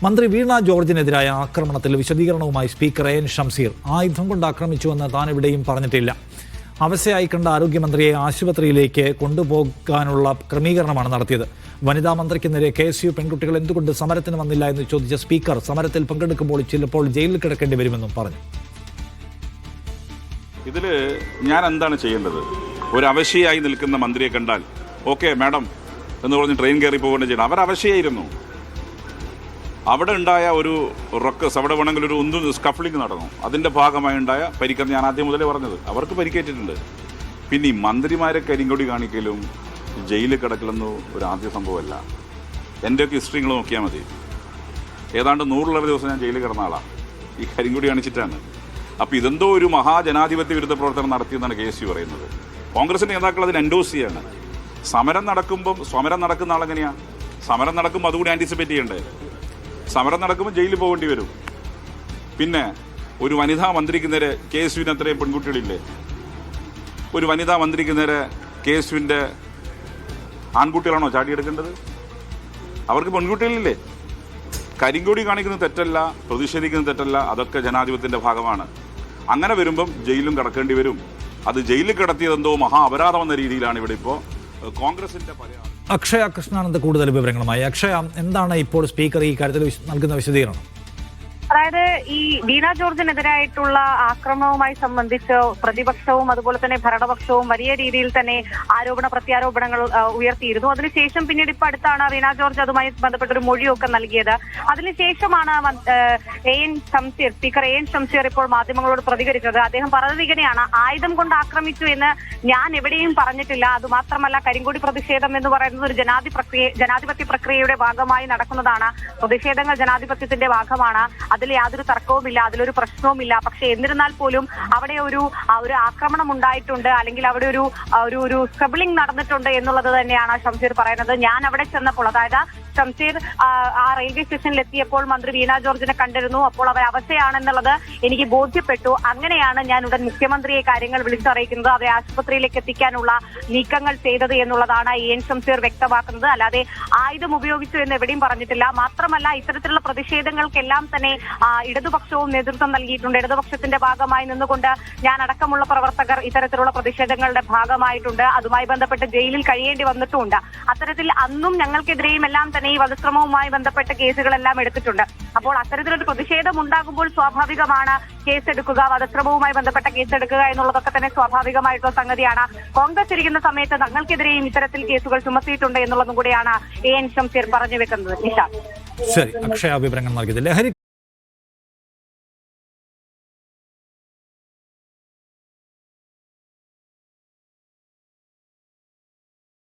മന്ത്രി വീണ ജോർജിനെതിരായ ആക്രമണത്തിൽ വിശദീകരണവുമായി സ്പീക്കർ എൻ ഷംസീർ ആയുധം കൊണ്ട് ആക്രമിച്ചുവെന്ന് താൻ എവിടെയും പറഞ്ഞിട്ടില്ല. അവശയായി കണ്ട ആരോഗ്യമന്ത്രിയെ ആശുപത്രിയിലേക്ക് കൊണ്ടുപോകാനുള്ള ക്രമീകരണമാണ് നടത്തിയത്. വനിതാ മന്ത്രിക്ക് നേരെ KSU പെൺകുട്ടികൾ എന്തുകൊണ്ട് സമരത്തിന് വന്നില്ല എന്ന് ചോദിച്ച സ്പീക്കർ സമരത്തിൽ പങ്കെടുക്കുമ്പോൾ ചിലപ്പോൾ ജയിലിൽ കിടക്കേണ്ടി വരുമെന്നും പറഞ്ഞു. ഇതിൽ ഞാൻ എന്താണ് ചെയ്യേണ്ടത്? ഒരു അവശയായി നിൽക്കുന്ന മന്ത്രിയെ കണ്ടാൽ ഓക്കെ മാഡം എന്ന് പറഞ്ഞ് ട്രെയിൻ കയറി പോകേണ്ട ചെയ്യണം. അവർ അവശയായിരുന്നു. അവിടെ ഉണ്ടായ ഒരു റക്കസ്, അവിടെ വേണമെങ്കിൽ ഒരു സ്കഫ്ലിംഗ് നടന്നു. അതിൻ്റെ ഭാഗമായി ഉണ്ടായ പരിക്കെന്ന് ഞാൻ ആദ്യം മുതലേ പറഞ്ഞത്. അവർക്ക് പരിക്കേറ്റിട്ടുണ്ട്. പിന്നെ ഈ മന്ത്രിമാരെ കരിങ്കൊടി കാണിക്കലും ജയിലിൽ കിടക്കലൊന്നും ഒരു ആദ്യ സംഭവമല്ല. എൻ്റെയൊക്കെ ഹിസ്റ്ററി നിങ്ങൾ നോക്കിയാൽ മതി. ഏതാണ്ട് 100 ദിവസം ഞാൻ ജയിലിൽ കിടന്ന ആളാണ് ഈ കരിങ്കൊടി കാണിച്ചിട്ടാണ്. അപ്പോൾ ഇതെന്തോ ഒരു മഹാജനാധിപത്യ വിരുദ്ധ പ്രവർത്തനം നടത്തിയെന്നാണ് KSU പറയുന്നത്. കോൺഗ്രസിൻ്റെ നേതാക്കൾ അതിന് എൻഡോസ് ചെയ്യാണ്. സമരം നടക്കുന്ന ആളെങ്ങനെയാണ്? സമരം നടക്കുമ്പോൾ അതുകൂടി ആൻറ്റിസിപ്പേറ്റ് ചെയ്യണ്ടേ? സമരം നടക്കുമ്പോൾ ജയിലിൽ പോകേണ്ടി വരും. പിന്നെ ഒരു വനിതാ മന്ത്രിക്ക് നേരെ KSUവിന് അത്രയും പെൺകുട്ടികളില്ലേ? ഒരു വനിതാ മന്ത്രിക്ക് നേരെ KSUവിൻ്റെ ആൺകുട്ടികളാണോ ചാടിയെടുക്കേണ്ടത്? അവർക്ക് പെൺകുട്ടികളില്ലേ? കരിങ്കൊടി കാണിക്കുന്നത് തെറ്റല്ല, പ്രതിഷേധിക്കുന്നത് തെറ്റല്ല. അതൊക്കെ ജനാധിപത്യത്തിൻ്റെ ഭാഗമാണ്. അങ്ങനെ വരുമ്പം ജയിലും കിടക്കേണ്ടി വരും. അത് ജയിലിൽ കിടത്തിയതെന്തോ മഹാ അപരാധം എന്ന രീതിയിലാണ് ഇവിടെ ഇപ്പോൾ കോൺഗ്രസിൻ്റെ പല. അക്ഷയ കൃഷ്ണാനന്ദ് കൂടുതൽ വിവരങ്ങളുമായി. അക്ഷയ, എന്താണ് ഇപ്പോൾ സ്പീക്കർ ഈ കാര്യത്തിൽ നൽകുന്ന വിശദീകരണം? അതായത് ഈ വീണ ജോർജിനെതിരായിട്ടുള്ള ആക്രമണവുമായി സംബന്ധിച്ച് പ്രതിപക്ഷവും അതുപോലെ തന്നെ ഭരണപക്ഷവും വലിയ രീതിയിൽ തന്നെ ആരോപണ പ്രത്യാരോപണങ്ങൾ ഉയർത്തിയിരുന്നു. അതിനുശേഷം പിന്നീട് ഇപ്പൊ അടുത്താണ് വീണ ജോർജ് അതുമായി ബന്ധപ്പെട്ടൊരു മൊഴിയൊക്കെ നൽകിയത്. അതിനുശേഷമാണ് സ്പീക്കർ എൻ ഷംസീർ ഇപ്പോൾ മാധ്യമങ്ങളോട് പ്രതികരിച്ചത്. അദ്ദേഹം പറഞ്ഞത് ഇങ്ങനെയാണ്: ആയുധം കൊണ്ട് ആക്രമിച്ചു എന്ന് ഞാൻ എവിടെയും പറഞ്ഞിട്ടില്ല. അതുമാത്രമല്ല, കരിങ്കൊടി പ്രതിഷേധം എന്ന് പറയുന്നത് ഒരു ജനാധിപത്യ പ്രക്രിയയുടെ ഭാഗമായി നടക്കുന്നതാണ്. പ്രതിഷേധങ്ങൾ ജനാധിപത്യത്തിന്റെ ഭാഗമാണ്. അതിൽ യാതൊരു തർക്കവുമില്ല, അതിലൊരു പ്രശ്നവുമില്ല. പക്ഷെ എന്നിരുന്നാൽ പോലും അവിടെ ഒരു ആക്രമണം ഉണ്ടായിട്ടുണ്ട്, അല്ലെങ്കിൽ അവിടെ ഒരു സ്ക്രബിളിംഗ് നടന്നിട്ടുണ്ട് എന്നുള്ളത് തന്നെയാണ് ഷംസീർ പറയുന്നത്. ഞാൻ അവിടെ ചെന്നപ്പോൾ, അതായത് ഷംസീർ ആ റെയിൽവേ സ്റ്റേഷനിൽ എത്തിയപ്പോൾ മന്ത്രി വീണ ജോർജിനെ കണ്ടിരുന്നു. അപ്പോൾ അവർ അവശയാണെന്നുള്ളത് എനിക്ക് ബോധ്യപ്പെട്ടു. അങ്ങനെയാണ് ഞാൻ ഉടൻ മുഖ്യമന്ത്രിയെ കാര്യങ്ങൾ വിളിച്ചറിയിക്കുന്നത്, അവരെ ആശുപത്രിയിലേക്ക് എത്തിക്കാനുള്ള നീക്കങ്ങൾ ചെയ്തത് എന്നുള്ളതാണ് എൻ ഷംസീർ വ്യക്തമാക്കുന്നത്. അല്ലാതെ ആയുധം ഉപയോഗിച്ചു എന്ന് എവിടെയും പറഞ്ഞിട്ടില്ല. മാത്രമല്ല, ഇത്തരത്തിലുള്ള പ്രതിഷേധങ്ങൾക്കെല്ലാം തന്നെ ഇടതുപക്ഷവും നേതൃത്വം നൽകിയിട്ടുണ്ട്. ഇടതുപക്ഷത്തിന്റെ ഭാഗമായി നിന്നുകൊണ്ട് ഞാൻ അടക്കമുള്ള പ്രവർത്തകർ ഇത്തരത്തിലുള്ള പ്രതിഷേധങ്ങളുടെ ഭാഗമായിട്ടുണ്ട്. അതുമായി ബന്ധപ്പെട്ട് ജയിലിൽ കഴിയേണ്ടി വന്നിട്ടുമുണ്ട്. അത്തരത്തിൽ അന്നും ഞങ്ങൾക്കെതിരെയും എല്ലാം തന്നെ ഈ വധശ്രമവുമായി ബന്ധപ്പെട്ട കേസുകളെല്ലാം എടുത്തിട്ടുണ്ട്. അപ്പോൾ അത്തരത്തിലൊരു പ്രതിഷേധം ഉണ്ടാകുമ്പോൾ സ്വാഭാവികമാണ് കേസെടുക്കുക, വധശ്രമവുമായി ബന്ധപ്പെട്ട കേസെടുക്കുക എന്നുള്ളതൊക്കെ തന്നെ സ്വാഭാവികമായിട്ടുള്ള സംഗതിയാണ്. കോൺഗ്രസ് ഇരിക്കുന്ന സമയത്ത് തങ്ങൾക്കെതിരെയും ഇത്തരത്തിൽ കേസുകൾ ചുമത്തിയിട്ടുണ്ട് എന്നുള്ളതും കൂടിയാണ് എൻ ഷംസീർ പറഞ്ഞു വെക്കുന്നത്. നിഷ, ശരി, അക്ഷയ വിവരങ്ങൾ നൽകിയത്. ലഹരി